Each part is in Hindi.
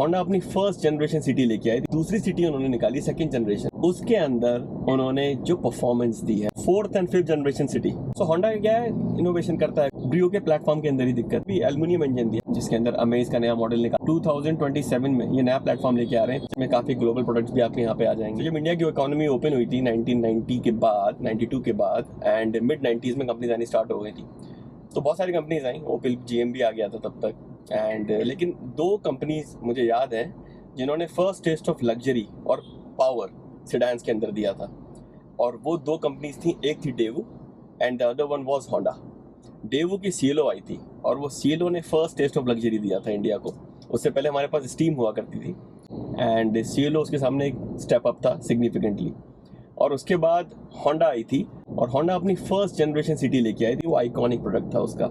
होंडा अपनी फर्स्ट जनरेशन सिटी लेके आई, दूसरी सिटी उन्होंने निकाली सेकंड जनरेशन, उसके अंदर उन्होंने जो परफॉर्मेंस दी है fourth and fifth generation city. So Honda क्या है, इनोवेशन करता है। ब्रियो के प्लेटफॉर्म के अंदर ही दिक्कत भी एल्युमिनियम इंजन दिया, जिसके अंदर अमेज का नया मॉडल निकाला। 2027 में ये नया प्लेटफॉर्म लेके आ रहे हैं, जिसमें काफी ग्लोबल प्रोडक्ट्स भी आपके यहाँ पे आ जाएंगे। जब इंडिया की इकोनॉमी ओपन हुई थी 1990 के बाद, 92 के बाद एंड मिड 90s में कंपनीज आनी स्टार्ट हो गई थी, तो बहुत सारी कंपनीज आई, ओपिल जीएम भी आ गया था तब तक। एंड लेकिन दो कंपनीज मुझे याद है जिन्होंने फर्स्ट टेस्ट ऑफ लग्जरी और पावर सेडान्स के अंदर दिया था, और वो दो कंपनीज थी, एक थी Daewoo and the other one was Honda. Daewoo की सीएलओ आई थी और वो सीएलओ ने फर्स्ट टेस्ट ऑफ लग्जरी दिया था इंडिया को। उससे पहले हमारे पास स्टीम हुआ करती थी एंड सीएलओ उसके सामने एक स्टेप अप था सिग्निफिकेंटली। और उसके बाद होंडा आई थी और होंडा अपनी फर्स्ट जनरेशन सिटी लेके आई थी। वो आइकॉनिक प्रोडक्ट था उसका,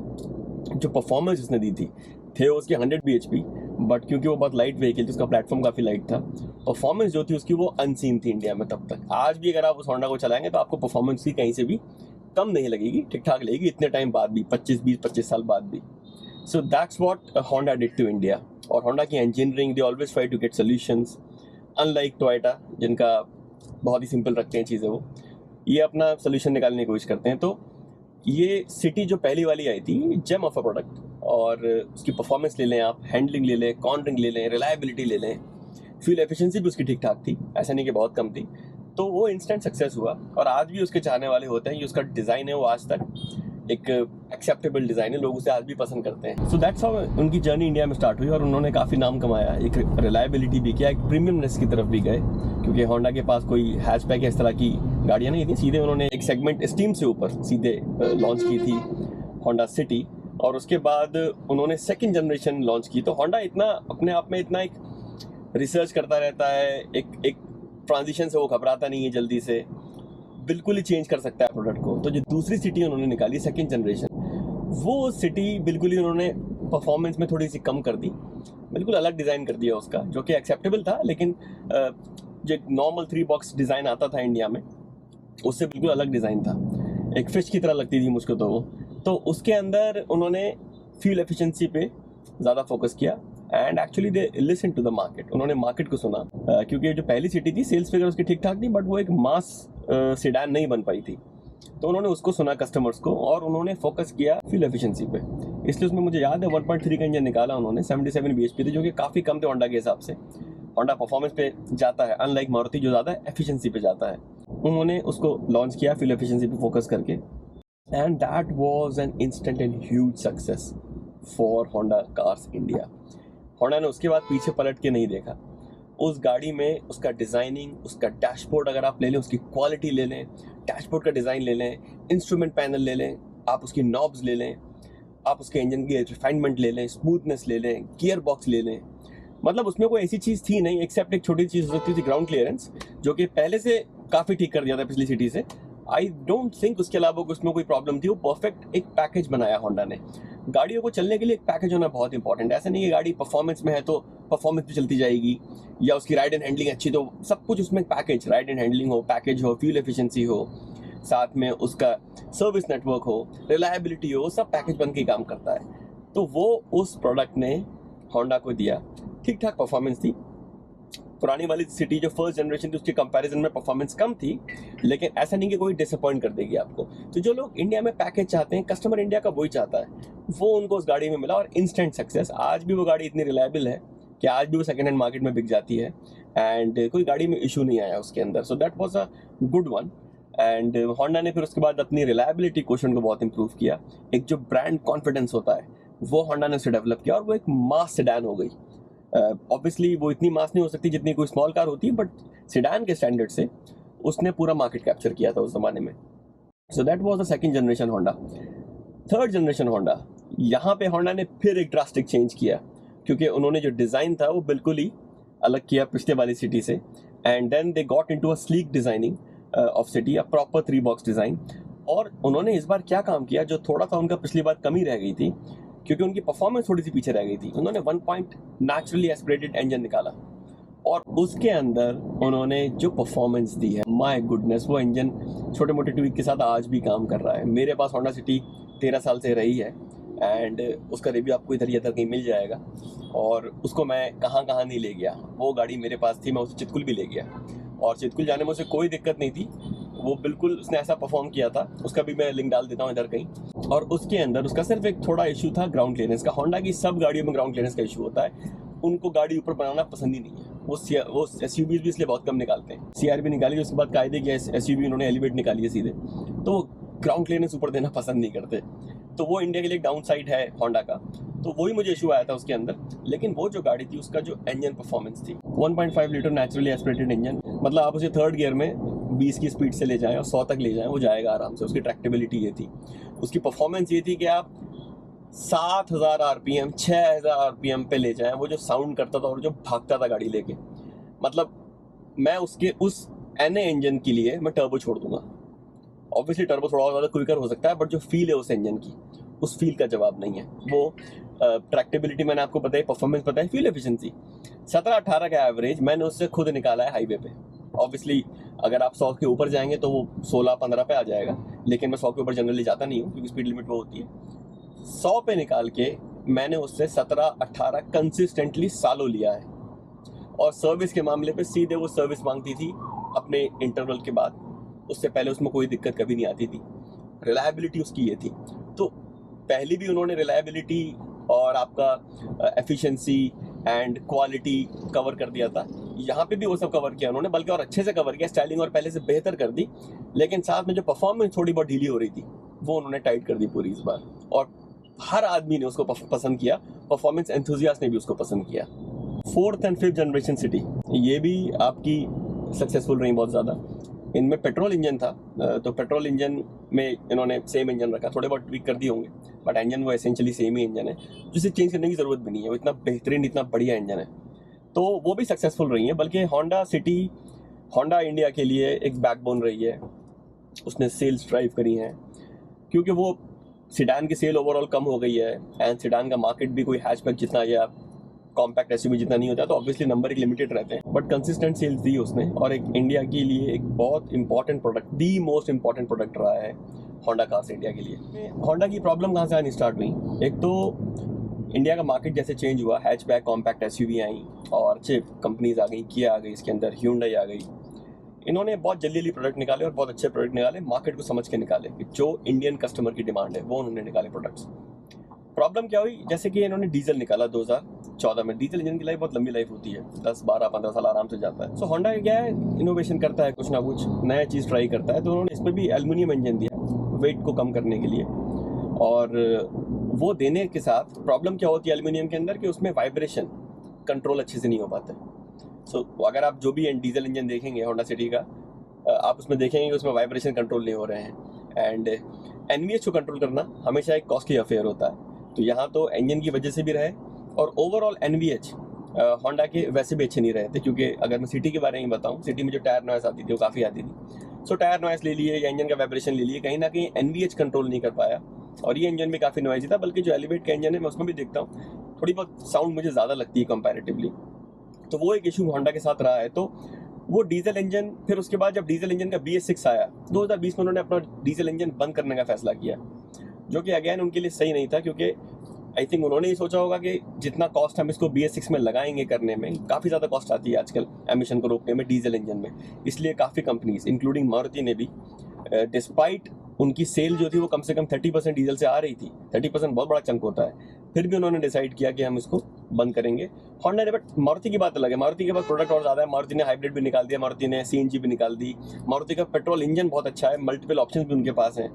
जो परफॉर्मेंस उसने दी थी थे उसके 100 bhp, बट क्योंकि वो बहुत लाइट व्हीकल थी, उसका प्लेटफॉर्म काफ़ी लाइट था, परफॉर्मेंस जो थी उसकी वो अनसीन थी इंडिया में तब तक। आज भी अगर आप उस होंडा को चलाएंगे तो आपको परफॉर्मेंस की कहीं से भी कम नहीं लगेगी, ठीक ठाक लगेगी इतने टाइम बाद भी, 25 साल बाद भी। So that's what Honda did to India. और होंडा की engineering, they always try to get solutions, unlike Toyota जिनका बहुत ही सिंपल रखते हैं चीज़ें, वो ये अपना सोल्यूशन निकालने की कोशिश करते हैं। तो ये सिटी जो पहली वाली आई थी, जेम ऑफ अ प्रोडक्ट, और उसकी परफॉर्मेंस ले लें आप, हैंडलिंग ले लें, कॉर्नरिंग ले लें, रिलायबिलिटी ले लें, फ्यूल एफिशिएंसी भी उसकी ठीक ठाक थी, ऐसा नहीं कि बहुत कम थी। तो वो इंस्टेंट सक्सेस हुआ और आज भी उसके चाहने वाले होते हैं। ये उसका डिज़ाइन है, वो आज तक एक एक्सेप्टेबल डिज़ाइन है, लोग उसे आज भी पसंद करते हैं। सो दैट्स हाउ उनकी जर्नी इंडिया में स्टार्ट हुई और उन्होंने काफ़ी नाम कमाया, एक रिलायबिलिटी भी किया, एक प्रीमियमनेस की तरफ भी गए, क्योंकि होंडा के पास कोई हैचबैक इस तरह की गाड़ियाँ नहीं थी। सीधे उन्होंने एक सेगमेंट स्टीम से ऊपर सीधे लॉन्च की थी होंडा सिटी, और उसके बाद उन्होंने सेकंड जनरेशन लॉन्च की। तो होंडा इतना अपने आप में इतना एक रिसर्च करता रहता है, एक ट्रांजिशन से वो घबराता नहीं है जल्दी से, बिल्कुल ही चेंज कर सकता है प्रोडक्ट को। तो जो दूसरी सिटी उन्होंने निकाली सेकंड जनरेशन, वो सिटी बिल्कुल ही उन्होंने परफॉर्मेंस में थोड़ी सी कम कर दी, बिल्कुल अलग डिज़ाइन कर दिया उसका, जो कि एक्सेप्टेबल था, लेकिन जो नॉर्मल 3 बॉक्स डिज़ाइन आता था इंडिया में, उससे बिल्कुल अलग डिज़ाइन था, एक फिश की तरह लगती थी मुझको तो वो। तो उसके अंदर उन्होंने फ्यूल एफिशिएंसी पे ज़्यादा फोकस किया and actually they listen to the market. उन्होंने मार्केट को सुना, क्योंकि जो पहली सिटी थी सेल्स फिगर उसकी ठीक ठाक थी, बट वो एक मास सेडान नहीं बन पाई थी। तो उन्होंने उसको सुना कस्टमर्स को, और उन्होंने फोकस किया फ्यूल एफिशिएंसी पे। इसलिए उसमें मुझे याद है 1.3 का इंजन निकाला उन्होंने, 77 bhp थे, जो कि काफ़ी कम थे होंडा के हिसाब से। होंडा परफॉर्मेंस पे जाता है, अनलाइक मारुति जो ज़्यादा एफिशिएंसी पे जाता है। उन्होंने उसको लॉन्च किया फ्यूल एफिशिएंसी पे फोकस करके, and that was an instant and huge success for Honda cars India. Honda ने उसके बाद पीछे पलट के नहीं देखा। उस गाड़ी में उसका डिज़ाइनिंग, उसका डैशबोर्ड अगर आप ले लें, उसकी क्वालिटी ले लें, डैशबोर्ड का डिज़ाइन ले लें, इंस्ट्रूमेंट पैनल ले लें, आप उसकी नॉब्स ले लें, आप उसके इंजन की रिफाइनमेंट ले लें, स्मूथनेस ले लें, गियर बॉक्स ले लें, मतलब उसमें कोई ऐसी चीज़ थी नहीं, एक्सेप्ट एक छोटी चीज़ हो सकती थी ग्राउंड क्लियरेंस, जो कि पहले से काफ़ी ठीक कर दिया था पिछली सिटी से। आई डोंट थिंक उसके अलावा उसमें कोई प्रॉब्लम थी। वो परफेक्ट एक पैकेज बनाया होंडा ने। गाड़ियों को चलने के लिए एक पैकेज होना बहुत इंपॉर्टेंट है। ऐसा नहीं है गाड़ी परफॉर्मेंस में है तो परफॉर्मेंस भी चलती जाएगी, या उसकी राइड एंड हैंडलिंग अच्छी, तो सब कुछ उसमें पैकेज, राइड एंड हैंडलिंग हो, पैकेज हो, फ्यूल एफिशिएंसी हो, साथ में उसका सर्विस नेटवर्क हो, रिलायबिलिटी हो, सब पैकेज बन के काम करता है। तो वो उस प्रोडक्ट ने होंडा को दिया। ठीक ठाक परफॉर्मेंस थी। पुरानी वाली सिटी जो फर्स्ट जनरेशन थी उसके कंपैरिजन में परफॉर्मेंस कम थी, लेकिन ऐसा नहीं कि कोई डिसअपॉइंट कर देगी आपको। तो जो लोग इंडिया में पैकेज चाहते हैं, कस्टमर इंडिया का वही चाहता है, वो उनको उस गाड़ी में मिला, और इंस्टेंट सक्सेस। आज भी वो गाड़ी इतनी रिलायबल है कि आज भी वो सेकेंड हैंड मार्केट में बिक जाती है, एंड कोई गाड़ी में इशू नहीं आया उसके अंदर। So that was a good one. And Honda ने फिर उसके बाद अपनी रिलायबिलिटी क्वेश्चन को बहुत इंप्रूव किया। एक जो ब्रांड कॉन्फिडेंस होता है वो होंडा ने उसे डेवलप किया, और वो एक मास सेडान हो गई। ऑब्वियसली वो इतनी मास नहीं हो सकती जितनी कोई स्मॉल कार होती है, बट सेडान के स्टैंडर्ड से उसने पूरा मार्केट कैप्चर किया था उस जमाने में। So that was the second generation Honda. Third generation Honda, यहाँ पे होंडा ने फिर एक ड्रास्टिक चेंज किया, क्योंकि उन्होंने जो डिज़ाइन था वो बिल्कुल ही अलग किया पिछले वाली सिटी से। And then they got into a sleek designing of City, a proper 3 box design. और उन्होंने इस बार क्या काम किया, जो थोड़ा सा उनका पिछली बार कमी रह गई थी, क्योंकि उनकी परफॉर्मेंस थोड़ी सी पीछे रह गई थी, उन्होंने 1 पॉइंट नेचुरली एस्पिरेटेड इंजन निकाला, और उसके अंदर उन्होंने जो परफॉर्मेंस दी है, माय गुडनेस, वो इंजन छोटे मोटे ट्वीक के साथ आज भी काम कर रहा है। मेरे पास होंडा सिटी 13 साल से रही है, एंड उसका रिव्यू आपको इधर ही कहीं मिल जाएगा। और उसको मैं कहाँ कहाँ नहीं ले गया। वो गाड़ी मेरे पास थी, मैं उसे चितकुल भी ले गया और चितकुल जाने में उसे कोई दिक्कत नहीं थी। वो बिल्कुल उसने ऐसा परफॉर्म किया था, उसका भी मैं लिंक डाल देता हूँ इधर कहीं। और उसके अंदर उसका सिर्फ एक थोड़ा इशू था ग्राउंड क्लियरेंस का। होंडा की सब गाड़ियों में ग्राउंड क्लियरेंस का इशू होता है, उनको गाड़ी ऊपर बनाना पसंद ही नहीं है। वो एसयूवीज भी इसलिए बहुत कम निकालते हैं। सीआरवी निकाली, उसके बाद कायदे की एसयूवी उन्होंने एलिवेट निकाली है सीधे, तो वो ग्राउंड क्लियरेंस ऊपर देना पसंद नहीं करते। तो वो इंडिया के लिए एक डाउन साइड है होंडा का, तो वही मुझे इशू आया था उसके अंदर। लेकिन वो जो गाड़ी थी उसका जो इंजन परफॉर्मेंस थी, 1.5 लीटर नेचुरली एस्पिरेटेड इंजन, मतलब आप उसे थर्ड गियर में 20 की स्पीड से ले जाएं और 100 तक ले जाएं, वो जाएगा आराम से। उसकी ट्रैक्टेबिलिटी ये थी, उसकी परफॉर्मेंस ये थी कि आप 7000 आरपीएम 6000 आरपीएम पे ले जाएं, वो जो साउंड करता था और जो भागता था गाड़ी लेके, मतलब मैं उसके उस एनए इंजन के लिए मैं टर्बो छोड़ दूंगा। ऑब्वियसली टर्बो थोड़ा और ज़्यादा क्विकर हो सकता है, बट जो फील है उस इंजन की, उस फील का जवाब नहीं है। वो ट्रैक्टेबिलिटी मैंने आपको बताई, परफॉर्मेंस बताई, फ्यूल एफिशिएंसी 17-18 का एवरेज मैंने उससे खुद निकाला है हाईवे पे। ऑब्वियसली अगर आप 100 के ऊपर जाएंगे तो वो 16-15 पे आ जाएगा, लेकिन मैं 100 के ऊपर जनरली जाता नहीं हूँ क्योंकि स्पीड लिमिट वो होती है। 100 पे निकाल के मैंने उससे 17-18 कंसिस्टेंटली सालों लिया है। और सर्विस के मामले पे सीधे वो सर्विस मांगती थी अपने इंटरवल के बाद, उससे पहले उसमें कोई दिक्कत कभी नहीं आती थी। रिलायबिलिटी उसकी ये थी। तो पहले भी उन्होंने रिलायबिलिटी और आपका एफिशिएंसी एंड क्वालिटी कवर कर दिया था, यहाँ पे भी वो सब कवर किया उन्होंने, बल्कि और अच्छे से कवर किया, स्टाइलिंग और पहले से बेहतर कर दी। लेकिन साथ में जो परफॉर्मेंस थोड़ी बहुत ढीली हो रही थी वो उन्होंने टाइट कर दी पूरी इस बार, और हर आदमी ने उसको पसंद किया, परफॉर्मेंस एंथुजियास्ट ने भी उसको पसंद किया। 4th and 5th generation city ये भी आपकी सक्सेसफुल रही बहुत ज़्यादा। इनमें पेट्रोल इंजन था, तो पेट्रोल इंजन में इन्होंने सेम इंजन रखा, थोड़े बहुत ट्वीक कर दिए होंगे, बट इंजन वो एसेंशियली सेम ही इंजन है, जिसे चेंज करने की ज़रूरत भी नहीं है। वो इतना बेहतरीन, इतना बढ़िया इंजन है, तो वो भी सक्सेसफुल रही है। बल्कि होंडा सिटी, होंडा इंडिया के लिए एक बैकबोन रही है। उसने सेल्स ड्राइव करी हैं, क्योंकि वो सिडान की सेल ओवरऑल कम हो गई है, एंड सिडान का मार्केट भी कोई हैचबैक जितना या कॉम्पैक्ट एसयूवी जितना नहीं होता, तो ऑब्वियसली नंबर एक लिमिटेड रहते हैं, बट कंसिस्टेंट सेल्स दी उसने। और एक इंडिया के लिए एक बहुत important product, the most important product रहा है होंडा कार्स इंडिया के लिए। होंडा की प्रॉब्लम कहाँ से आनी स्टार्ट हुई? एक तो इंडिया का मार्केट जैसे चेंज हुआ, हैचबैक कॉम्पैक्ट एसयूवी आई और अच्छे कंपनीज आ गई, किया आ गई, इसके अंदर ह्यूंडई आ गई। इन्होंने बहुत जल्दी प्रोडक्ट निकाले और बहुत अच्छे प्रोडक्ट निकाले, मार्केट को समझ के निकाले कि जो इंडियन कस्टमर की डिमांड है वो उन्होंने निकाले प्रोडक्ट्स। प्रॉब्लम क्या हुई? जैसे कि इन्होंने डीजल निकाला 2014 में। डीजल इंजन की लाइफ बहुत लंबी लाइफ होती है, 10-12-15 साल आराम से जाता है। सो होंडा क्या है, इनोवेशन करता है, कुछ ना कुछ नया चीज़ ट्राई करता है, तो उन्होंने इसमें भी एल्युमिनियम इंजन दिया वेट को कम करने के लिए। और वो देने के साथ प्रॉब्लम क्या होती है एल्युमिनियम के अंदर, कि उसमें वाइब्रेशन कंट्रोल अच्छे से नहीं हो पाता है। सो अगर आप जो भी डीजल इंजन देखेंगे होंडा सिटी का, आप उसमें देखेंगे कि उसमें वाइब्रेशन कंट्रोल नहीं हो रहे हैं। एंड एनवीएच को कंट्रोल करना हमेशा एक कॉस्टली अफेयर होता है, तो यहाँ तो इंजन की वजह से भी रहे, और ओवरऑल एनवीएच होंडा के वैसे भी अच्छे नहीं रहे थे। क्योंकि अगर मैं सिटी के बारे में बताऊँ, सिटी में जो टायर नॉइस आती थी वो काफ़ी आती थी। सो टायर नॉइस ले लिए या इंजन का वाइब्रेशन ले लिए, कहीं ना कहीं एनवीएच कंट्रोल नहीं कर पाया, और ये इंजन भी काफ़ी नॉइजी था। बल्कि जो एलिवेट का इंजन है मैं उसमें भी देखता हूँ थोड़ी बहुत साउंड मुझे ज़्यादा लगती है कंपैरेटिवली, तो वो एक इशू होंडा के साथ रहा है। तो वो डीजल इंजन, फिर उसके बाद जब डीजल इंजन का BS6 आया 2020 में, उन्होंने अपना डीजल इंजन बंद करने का फैसला किया, जो कि अगेन उनके लिए सही नहीं था। क्योंकि आई थिंक उन्होंने ये सोचा होगा कि जितना कॉस्ट हम इसको BS6 में लगाएंगे करने में, काफ़ी ज़्यादा कॉस्ट आती है आजकल एमिशन को रोकने में डीजल इंजन में। इसलिए काफ़ी कंपनीज इंक्लूडिंग मारुति ने भी, डिस्पाइट उनकी सेल जो थी वो कम से कम 30% डीजल से आ रही थी, 30% बहुत बड़ा चंक होता है, फिर भी उन्होंने डिसाइड किया कि हम इसको बंद करेंगे होंडा ने। बट मारुति की बात अलग है, मारुति के पास प्रोडक्ट और ज़्यादा है। मारुति ने हाइब्रिड भी निकाल दिया, मारुति ने CNG भी निकाल दी, मारुति का पेट्रोल इंजन बहुत अच्छा है, मल्टीपल ऑप्शन भी उनके पास हैं,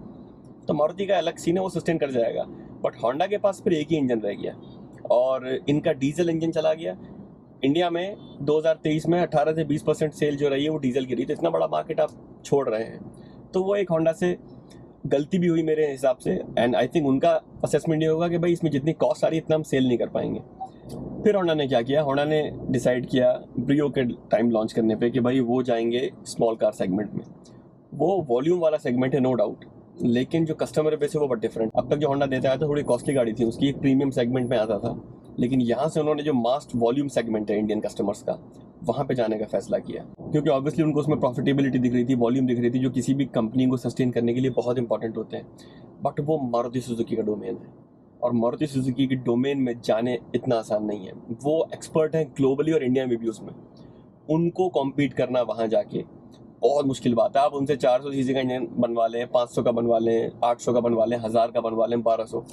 तो मारुति का अलग सीन है, वो सस्टेन कर जाएगा। बट होंडा के पास फिर एक ही इंजन रह गया, और इनका डीजल इंजन चला गया। इंडिया में 2023 में 18 से 20% सेल जो रही है वो डीजल की रही, तो इतना बड़ा मार्केट आप छोड़ रहे हैं, तो वो एक होंडा से गलती भी हुई मेरे हिसाब से। एंड आई थिंक उनका असेसमेंट ये होगा कि भाई इसमें जितनी कॉस्ट आ रही है इतना हम सेल नहीं कर पाएंगे। फिर होंडा ने क्या किया, होंडा ने डिसाइड किया ब्रियो के टाइम लॉन्च करने पे कि भाई वो जाएंगे स्मॉल कार सेगमेंट में। वो वॉल्यूम वाला सेगमेंट है नो डाउट, लेकिन जो कस्टमर बेस है वो बहुत डिफरेंट। अब तक जो होंडा देता है तो थोड़ी कॉस्टली गाड़ी थी उसकी, एक प्रीमियम सेगमेंट में आता था, लेकिन यहाँ से उन्होंने जो मास्ट वॉल्यूम सेगमेंट है इंडियन कस्टमर्स का, वहाँ पे जाने का फैसला किया। क्योंकि ऑब्वियसली उनको उसमें प्रॉफिटेबिलिटी दिख रही थी, वॉल्यूम दिख रही थी, जो किसी भी कंपनी को सस्टेन करने के लिए बहुत इंपॉर्टेंट होते हैं। बट वो मारुति सुजुकी का डोमेन है, और मारुति सुजुकी की डोमेन में जाने इतना आसान नहीं है। वो एक्सपर्ट हैं ग्लोबली और इंडिया में भी उसमें। उनको कॉम्पीट करना वहाँ जाके बहुत मुश्किल बात है। आप उनसे 400 सीसी का इंजन बनवा लें, 500 का बनवा लें, 800 का बनवा लें, 1000 का बनवा लें, 1200,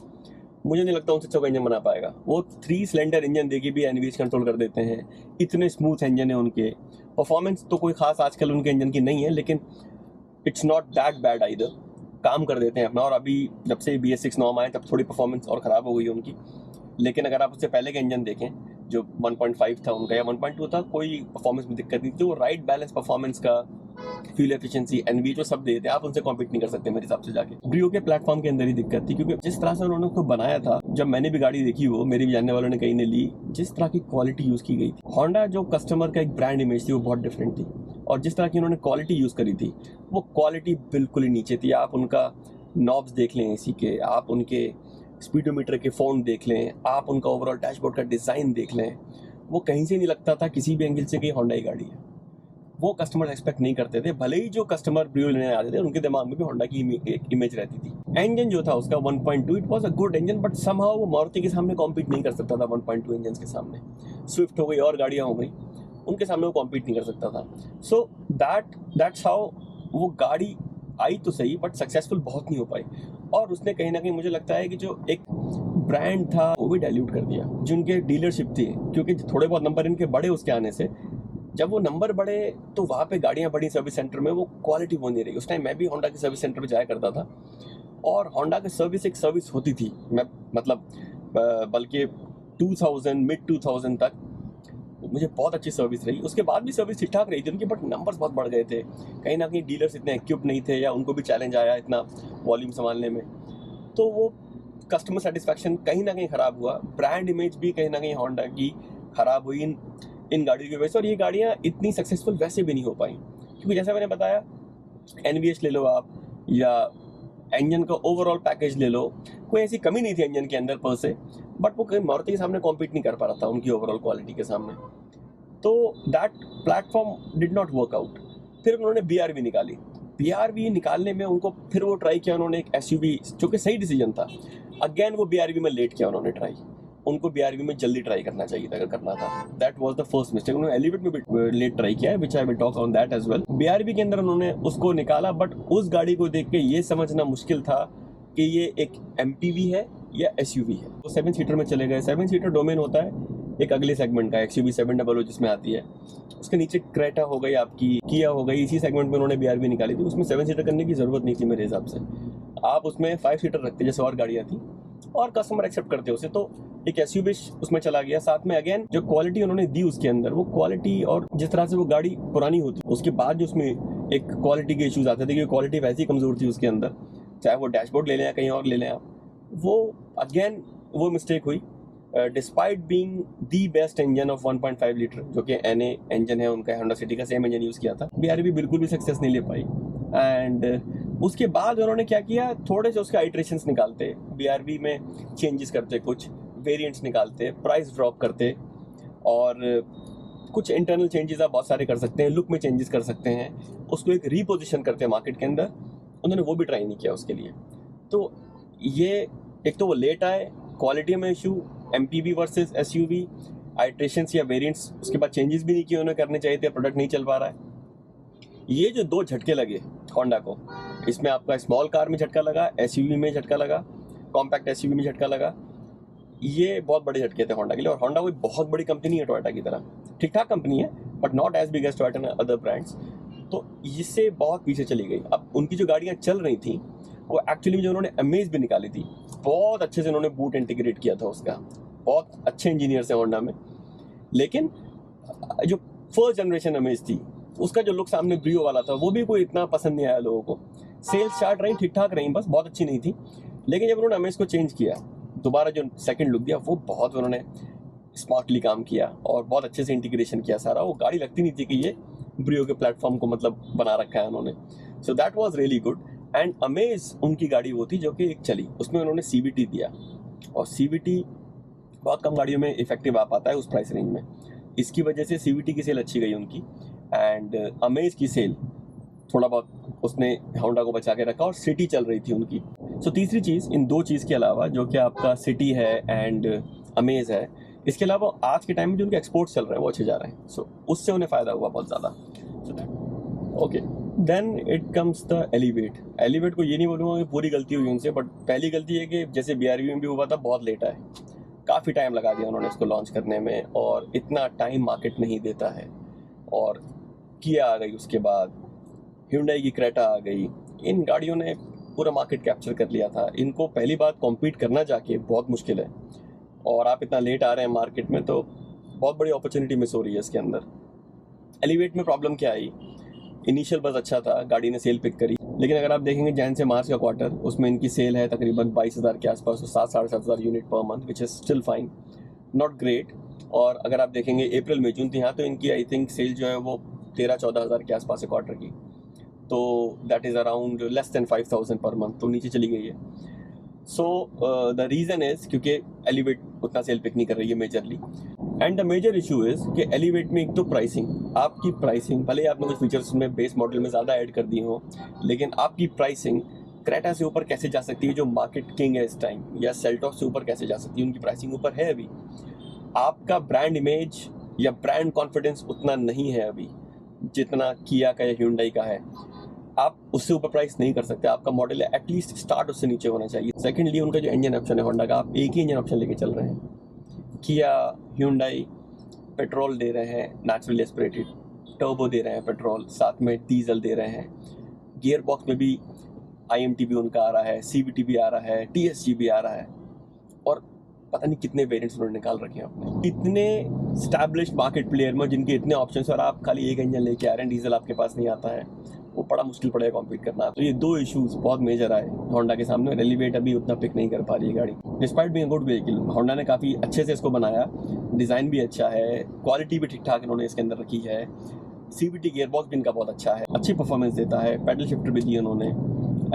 मुझे नहीं लगता उनसे अच्छा इंजन बना पाएगा। वो 3 सिलेंडर इंजन देके भी एनवीएच कंट्रोल कर देते हैं, इतने स्मूथ इंजन है उनके। परफॉर्मेंस तो कोई खास आजकल उनके इंजन की नहीं है, लेकिन it's not that bad either, काम कर देते हैं अपना। और अभी जब से BS6 नॉर्म आए तब थोड़ी परफॉर्मेंस और ख़राब हो गई है उनकी, लेकिन अगर आप उससे पहले के इंजन देखें जो 1.5 था उनका या 1.2 था, कोई परफॉर्मेंस में दिक्कत नहीं थी। वो राइट बैलेंस परफॉर्मेंस का, फ्यूल एफिशिएंसी, एनवी जो सब देते हैं, आप उनसे कॉम्पीट नहीं कर सकते मेरे हिसाब से जाके। ब्रियो के प्लेटफॉर्म के अंदर ही दिक्कत थी, क्योंकि जिस तरह से उन्होंने उसको बनाया था, जब मैंने भी गाड़ी देखी वो, मेरे भी जानने वालों ने कहीं ने ली, जिस तरह की क्वालिटी यूज़ की गई थी, होंडा जो कस्टमर का एक ब्रांड इमेज थी वो बहुत डिफरेंट थी। और जिस तरह की उन्होंने क्वालिटी यूज़ करी थी, वो क्वालिटी बिल्कुल ही नीचे थी। आप उनका नॉब्स देख लें एसी के, आप उनके स्पीडोमीटर के फ़ॉन्ट देख लें, आप उनका ओवरऑल डैशबोर्ड का डिज़ाइन देख लें, वो कहीं से नहीं लगता था किसी भी एंगल से कि होंडा की गाड़ी है। वो कस्टमर एक्सपेक्ट नहीं करते थे, भले ही जो कस्टमर ब्रियो लेने आते थे उनके दिमाग में भी होंडा की एक इमेज रहती थी। इंजन जो था उसका 1.2, it was a good engine, but somehow वो मारुति के सामने कॉम्पीट नहीं कर सकता था 1.2 इंजन के सामने। स्विफ्ट हो गई और गाड़ियाँ हो गई, उनके सामने वो कॉम्पीट नहीं कर सकता था। सो दैट्स हाउ वो गाड़ी आई तो सही, बट सक्सेसफुल बहुत नहीं हो पाई। और उसने कहीं ना कहीं मुझे लगता है कि जो एक ब्रांड था वो भी डाइल्यूट कर दिया, जो उनके डीलरशिप थी, क्योंकि थोड़े बहुत नंबर इनके बड़े उसके आने से, जब वो नंबर बढ़े तो वहाँ पे गाड़ियाँ बड़ी सर्विस सेंटर में, वो क्वालिटी वो नहीं रही। उस टाइम मैं भी होंडा के सर्विस सेंटर पे जाया करता था, और होंडा की सर्विस एक सर्विस होती थी, मैं मतलब बल्कि 2000 मिड 2000 तक मुझे बहुत अच्छी सर्विस रही। उसके बाद भी सर्विस ठीक ठाक रही थी उनकी, बट नंबर्स बहुत बढ़ गए थे। कहीं ना कहीं डीलर्स इतने एक्यूप नहीं थे, या उनको भी चैलेंज आया इतना वॉल्यूम संभालने में, तो वो कस्टमर सेटिस्फैक्शन कहीं ना कहीं ख़राब हुआ। ब्रांड इमेज भी कहीं ना कहीं होंडा की ख़राब हुई इन गाड़ियों की वजह से। और ये गाड़ियाँ इतनी सक्सेसफुल वैसे भी नहीं हो पाई, क्योंकि जैसा मैंने बताया, NVH ले लो आप, या इंजन का ओवरऑल पैकेज ले लो, कोई ऐसी कमी नहीं थी इंजन के अंदर पर से, बट वो कहीं मारुति के सामने कॉम्पीट नहीं कर पा रहा था उनकी ओवरऑल क्वालिटी के सामने। तो that platform did not work out. फिर उन्होंने BRV निकाली। BRV निकालने में उनको फिर वो ट्राई किया उन्होंने एक SUV, जो कि सही डिसीजन था। अगेन वो BRV में लेट किया उन्होंने ट्राई। उनको BRV में जल्दी ट्राई करना चाहिए था अगर करना था। That was the first mistake. उन्होंने एलिवेट में भी लेट ट्राई किया है, which I will talk on that as well. BRV के अंदर उन्होंने उसको निकाला, बट उस गाड़ी को देख के ये समझना मुश्किल था कि ये एक MPV है या SUV है। वो 7 सीटर में चले गए। 7 सीटर डोमेन होता है एक अगले सेगमेंट का, XUV 700 जिसमें आती है। उसके नीचे क्रेटा हो गई, आपकी किया हो गई, इसी सेगमेंट में उन्होंने BRV निकाली थी। उसमें 7 सीटर करने की ज़रूरत नहीं थी मेरे हिसाब से। आप उसमें 5 सीटर रखते जैसे और गाड़ियाँ थी, और कस्टमर एक्सेप्ट करते उसे, तो एक SUV उसमें चला गया। साथ में अगेन जो क्वालिटी उन्होंने दी उसके अंदर, वो क्वालिटी और जिस तरह से वो गाड़ी पुरानी होती, उसके बाद जो उसमें एक क्वालिटी के इश्यूज आते थे, क्योंकि क्वालिटी वैसी कमज़ोर थी उसके अंदर, चाहे वो डैशबोर्ड ले लें या कहीं और ले लें आप, वो अगेन वो मिस्टेक हुई। Despite being the best engine of 1.5 litre, जो कि NA इंजन है उनका, होंडा सिटी का सेम इंजन यूज़ किया था, BRV बिल्कुल भी सक्सेस नहीं ले पाई। एंड उसके बाद उन्होंने क्या किया, थोड़े से उसके आइट्रेशंस निकालते, BRV में चेंजेस करते, कुछ वेरिएंट्स निकालते, प्राइस ड्रॉप करते, और कुछ इंटरनल चेंजेस आप बहुत सारे कर सकते हैं, लुक में चेंजेस कर सकते हैं, उसको एक रीपोजिशन करते हैं मार्केट के अंदर। उन्होंने वो भी ट्राई नहीं किया उसके लिए। तो ये एक तो वो लेट आए, क्वालिटी में issue, MPV versus SUV, iterations या वेरिएंट्स, उसके बाद चेंजेस भी नहीं किए उन्हें करने चाहिए थे, प्रोडक्ट नहीं चल पा रहा है। ये जो 2 झटके लगे होंडा को, इसमें आपका स्मॉल कार में झटका लगा, SUV में झटका लगा, कॉम्पैक्ट SUV में झटका लगा, ये बहुत बड़े झटके थे होंडा के लिए। और होंडा कोई बहुत बड़ी कंपनी है टोयोटा की तरह, ठीक ठाक कंपनी है, but not as big as Toyota and other brands. तो इससे बहुत पीछे चली गई। अब उनकी जो गाड़ियाँ चल रही थी, वो एक्चुअली में जो उन्होंने अमेज भी निकाली थी, बहुत अच्छे से उन्होंने बूट इंटीग्रेट किया था उसका, बहुत अच्छे इंजीनियर्स हैं होंडा में। लेकिन जो फर्स्ट जनरेशन अमेज थी, उसका जो लुक सामने ब्रियो वाला था, वो भी कोई इतना पसंद नहीं आया लोगों को। सेल्स चार्ट रही ठीक ठाक रही, बस बहुत अच्छी नहीं थी। लेकिन जब उन्होंने अमेज को चेंज किया, दोबारा जो सेकंड लुक दिया, वो बहुत उन्होंने स्मार्टली काम किया और बहुत अच्छे से इंटीग्रेशन किया सारा। वो गाड़ी लगती नहीं थी कि ये ब्रियो के प्लेटफॉर्म को मतलब बना रखा है उन्होंने। So that was really good. And amaze उनकी गाड़ी वो थी जो कि एक चली, उसमें उन्होंने CVT दिया, और CVT बहुत कम गाड़ियों में इफेक्टिव आ पाता है उस प्राइस रेंज में। इसकी वजह से CVT की सेल अच्छी गई उनकी, एंड अमेज की सेल थोड़ा बहुत उसने होंडा को बचा के रखा, और सिटी चल रही थी उनकी। सो तीसरी चीज़, इन दो चीज़ के अलावा जो कि आपका सिटी है एंड अमेज है, इसके अलावा आज के टाइम में जो उनके एक्सपोर्ट्स चल रहे हैं वो अच्छे जा रहे हैं, सो उससे उन्हें फ़ायदा हुआ बहुत ज़्यादा। Okay, then it comes the Elevate को ये नहीं बोलूँगा कि पूरी गलती हुई उनसे, बट पहली गलती है कि जैसे BRV में भी हुआ था, बहुत लेट आए, काफ़ी टाइम लगा दिया उन्होंने इसको लॉन्च करने में, और इतना टाइम मार्केट नहीं देता है। और किया आ गई, उसके बाद Hyundai की क्रेटा आ गई, इन गाड़ियों ने पूरा मार्केट कैप्चर कर लिया था। इनको पहली बात कॉम्पीट करना जाके बहुत मुश्किल है, और आप इतना लेट आ रहे हैं मार्केट में, तो बहुत बड़ी अपॉर्चुनिटी मिस हो रही है इसके अंदर। एलिवेट में प्रॉब्लम क्या आई, इनिशियल बस अच्छा था, गाड़ी ने सेल पिक करी, लेकिन अगर आप देखेंगे जैन से मार्च का क्वार्टर, उसमें इनकी सेल है तकरीबन 22,000 के आसपास, तो 7-7.5 unit per month, which is still fine, not great. और अगर आप देखेंगे अप्रैल में जून थी यहाँ, तो इनकी आई थिंक सेल जो है वो 13-14,000 के आसपास है क्वार्टर की, तो that is around less than 5,000 per month, तो नीचे चली गई है। सो द रीज़न इज़ क्योंकि एलिवेट उतना सेल पिक नहीं कर रही है majorly, and the major issue is कि एलिवेट में एक तो प्राइसिंग, आपकी प्राइसिंग भले ही आपने कुछ फीचर्स में बेस मॉडल में ज़्यादा ऐड कर दिए हों, लेकिन आपकी प्राइसिंग क्रेटा से ऊपर कैसे जा सकती है जो मार्केट किंग है इस टाइम, या सेल्टॉस से ऊपर कैसे जा सकती है, उनकी प्राइसिंग ऊपर है अभी। आपका ब्रांड इमेज या ब्रांड कॉन्फिडेंस उतना नहीं है अभी जितना किया का या Hyundai का है, आप उससे ऊपर प्राइस नहीं कर सकते। आपका मॉडल एटलीस्ट स्टार्ट उससे नीचे होना चाहिए। सेकेंडली, उनका जो इंजन ऑप्शन है होंडा का, आप एक ही इंजन ऑप्शन लेके चल रहे हैं। किया, Hyundai पेट्रोल दे रहे हैं, नेचुरली एस्पिरेटेड, टर्बो दे रहे हैं पेट्रोल, साथ में डीजल दे रहे हैं। गियर बॉक्स में भी IMT भी उनका आ रहा है, CVT भी आ रहा है, TSG भी आ रहा है, और पता नहीं कितने वेरिएंट्स उन्होंने निकाल रखे हैं अपने। इतने स्टैब्लिश्ड मार्केट प्लेयर में जिनके इतने ऑप्शंस, और आप खाली एक इंजन लेके आ रहे हैं, डीजल आपके पास नहीं आता है, वो बड़ा मुश्किल पड़ेगा कॉम्पीट करना। तो ये दो इश्यूज बहुत मेजर आए होंडा के सामने। एलिवेट अभी उतना पिक नहीं कर पा रही है गाड़ी, despite being good vehicle. Honda ने काफ़ी अच्छे से इसको बनाया, डिज़ाइन भी अच्छा है, क्वालिटी भी ठीक ठाक इन्होंने इसके अंदर रखी है, CVT गियर बॉक्स भी इनका बहुत अच्छा है, अच्छी परफॉर्मेंस देता है, पैडल शिफ्टर भी दिए उन्होंने,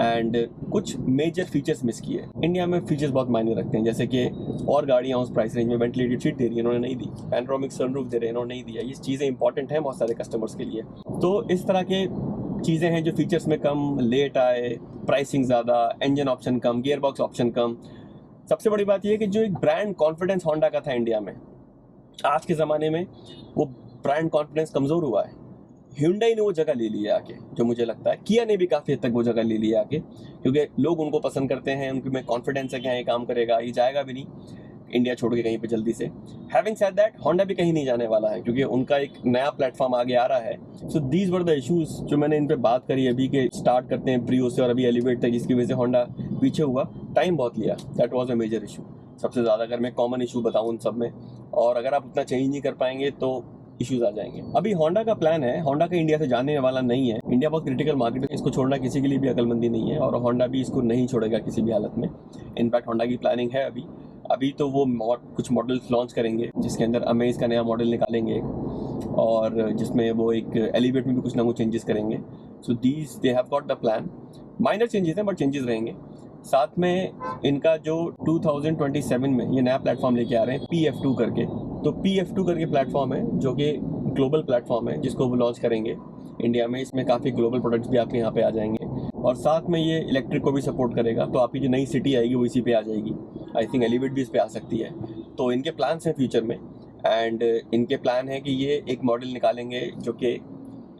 एंड कुछ मेजर फीचर्स मिस किए। इंडिया में फीचर्स बहुत मायने रखते हैं, जैसे कि और गाड़ियाँ उस प्राइस रेंज में वेंटिलेटेड सीट दे रही है, इन्होंने नहीं दी, पैनोरामिक सनरूफ दे रहे हैं, इन्होंने नहीं दिया। ये चीज़ें इंपॉर्टेंट हैं बहुत सारे कस्टमर्स के लिए। तो इस तरह के चीज़ें हैं जो फीचर्स में कम, लेट आए, प्राइसिंग ज़्यादा, इंजन ऑप्शन कम, गियर बॉक्स ऑप्शन कम। सबसे बड़ी बात यह है कि जो एक ब्रांड कॉन्फिडेंस होंडा का था इंडिया में, आज के ज़माने में वो ब्रांड कॉन्फिडेंस कमज़ोर हुआ है। Hyundai ने वो जगह ले ली है आके, जो मुझे लगता है किया ने भी काफ़ी हद तक वो जगह ले ली है आके, क्योंकि लोग उनको पसंद करते हैं, उनके में कॉन्फिडेंस है कि ये काम करेगा, ये जाएगा भी नहीं इंडिया छोड़ के कहीं पे जल्दी से। हैविंग सेड दैट, होंडा भी कहीं नहीं जाने वाला है, क्योंकि उनका एक नया प्लेटफॉर्म आगे आ रहा है। So these were the issues जो मैंने इन पे बात करी अभी, के स्टार्ट करते हैं प्रियो से और अभी एलिवेट तक, जिसकी वजह से होंडा पीछे हुआ, टाइम बहुत लिया। That was a major issue, सबसे ज़्यादा अगर मैं कॉमन इशू बताऊँ उन सब में। और अगर आप उतना चेंज नहीं कर पाएंगे तो इश्यूज आ जाएंगे। अभी होंडा का प्लान है, होंडा का इंडिया से जाने वाला नहीं है। इंडिया बहुत क्रिटिकल मार्केट है, इसको छोड़ना किसी के लिए भी अकलमंदी नहीं है, और होंडा भी इसको नहीं छोड़ेगा किसी भी हालत में। इनफैक्ट होंडा की प्लानिंग है अभी तो वो कुछ मॉडल्स लॉन्च करेंगे, जिसके अंदर अमेज का नया मॉडल निकालेंगे एक, और जिसमें वो एक एलिवेट में भी कुछ ना कुछ चेंजेस करेंगे। So these they have got the plan, minor changes हैं बट चेंजेस रहेंगे। साथ में इनका जो 2027 में ये नया प्लेटफॉर्म लेके आ रहे हैं PF2 करके, तो PF2 करके प्लेटफॉर्म है जो कि ग्लोबल प्लेटफॉर्म है, जिसको वो लॉन्च करेंगे इंडिया में। इसमें काफ़ी ग्लोबल प्रोडक्ट्स भी आपके यहाँ पे आ जाएंगे, और साथ में ये इलेक्ट्रिक को भी सपोर्ट करेगा। तो आपकी जो नई सिटी आएगी वो इसी पे आ जाएगी। आई थिंक एलिवेट भी इस पे आ सकती है। तो इनके प्लान्स हैं फ्यूचर में, एंड इनके प्लान है कि ये एक मॉडल निकालेंगे जो कि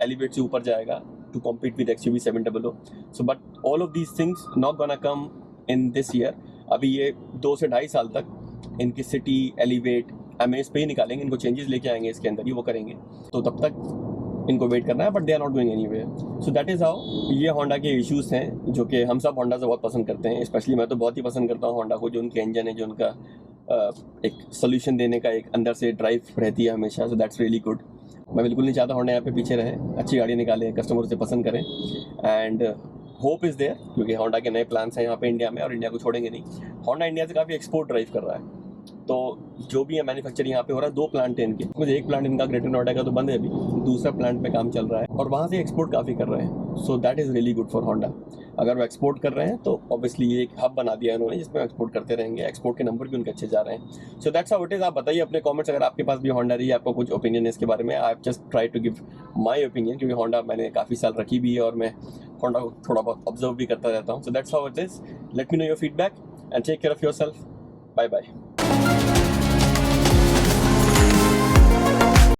एलिवेट से ऊपर जाएगा to compete with XUV 700. So but all of these things not gonna come in this year. अभी ये 2 से 2.5 साल तक इनकी सिटी, एलिवेट, अमेज पे ही निकालेंगे, इनको चेंजेस लेके आएंगे इसके अंदर ही, वो करेंगे। तो तब तक इनको वेट करना है, but they are not going anywhere. So that is how ये होंडा के इश्यूज़ हैं, जो कि हम सब होंडा से बहुत पसंद करते हैं। स्पेशली मैं तो बहुत ही पसंद करता हूँ होंडा को, जो उनके इंजन है, जो उनका एक सोल्यूशन देने का एक अंदर से ड्राइव रहती है हमेशा। So that's really good. मैं बिल्कुल नहीं चाहता होंडा यहाँ पे पीछे रहे, अच्छी गाड़ी निकालें, कस्टमर से पसंद करें, एंड होप इज़ देयर, क्योंकि होंडा के नए प्लान्स हैं यहाँ पे इंडिया में, और इंडिया को छोड़ेंगे नहीं। होंडा इंडिया से काफ़ी एक्सपोर्ट ड्राइव कर रहा है, तो जो भी है मैन्युफैक्चरिंग यहाँ पे हो रहा है। 2 प्लांट हैं इनके, मुझे एक प्लांट इनका ग्रेटर नोएडा का तो बंद है अभी, दूसरा प्लांट पे काम चल रहा है, और वहाँ से एक्सपोर्ट काफ़ी कर रहे हैं। सो that is really good for Honda. अगर वो एक्सपोर्ट कर रहे हैं तो ऑब्वियसली ये एक हब बना दिया है उन्होंने, जिसमें एक्सपोर्ट करते रहेंगे, एक्सपोर्ट के नंबर भी उनके अच्छे जा रहे हैं। So that's how it is. आप बताइए अपने कमेंट्स, अगर आपके पास भी होंडा रही है, आपको कुछ ओपिनियन है इसके बारे में। I just try to give my opinion, क्योंकि होंडा मैंने काफ़ी साल रखी भी है और मैं होंडा को थोड़ा बहुत ऑब्जर्व भी करता रहता हूँ. So that's how it is. Let me know your feedback and take care of yourself. Bye bye.